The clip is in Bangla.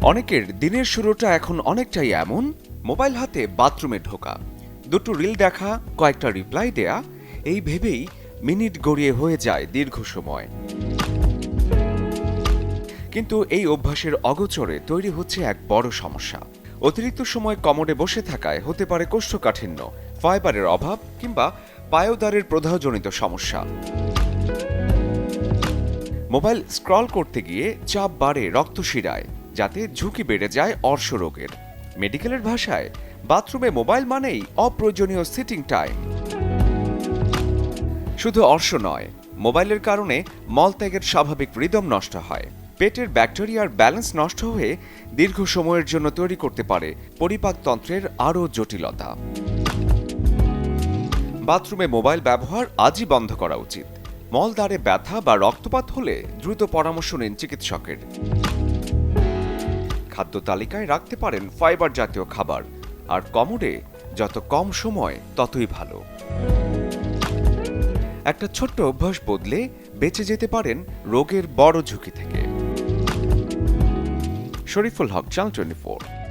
অনেকের দিনের শুরুটা এখন অনেকটাই এমন, মোবাইল হাতে বাথরুমে ঢোকা, দুটো রিল দেখা, কয়েকটা রিপ্লাই দেয়া, এই ভেবেই মিনিট গড়িয়ে হয়ে যায় দীর্ঘ সময়। কিন্তু এই অভ্যাসের অগোচরে তৈরি হচ্ছে এক বড় সমস্যা। অতিরিক্ত সময় কমোডে বসে থাকায় হতে পারে কোষ্ঠকাঠিন্য, ফাইবারের অভাব কিংবা পায়োদারের প্রদাহজনিত সমস্যা। মোবাইল স্ক্রল করতে গিয়ে চাপ বাড়ে রক্তশিরায়, যাতে ঝুঁকি বেড়ে যায় অর্শরোগের। মেডিকেলের ভাষায় বাথরুমে মোবাইল মানেই অপ্রয়োজনীয় সিটিং টাইম। শুধু অর্শ নয়, মোবাইলের কারণে মলত্যাগের স্বাভাবিক রিদম নষ্ট হয়, পেটের ব্যাকটেরিয়ার ব্যালেন্স নষ্ট হয়ে দীর্ঘ সময়ের জন্য তৈরি করতে পারে পরিপাকতন্ত্রের আরও জটিলতা। বাথরুমে মোবাইল ব্যবহার আজই বন্ধ করা উচিত। মলদ্বারে ব্যথা বা রক্তপাত হলে দ্রুত পরামর্শ নিন চিকিৎসকের। খাদ্য তালিকায় রাখতে পারেন ফাইবার জাতীয় খাবার, আর কমোডে যত কম সময় ততই ভালো। একটা ছোট্ট অভ্যাস বদলে বেঁচে যেতে পারেন রোগের বড় ঝুঁকি থেকে। শরীফুল হক, চ্যানেল 24।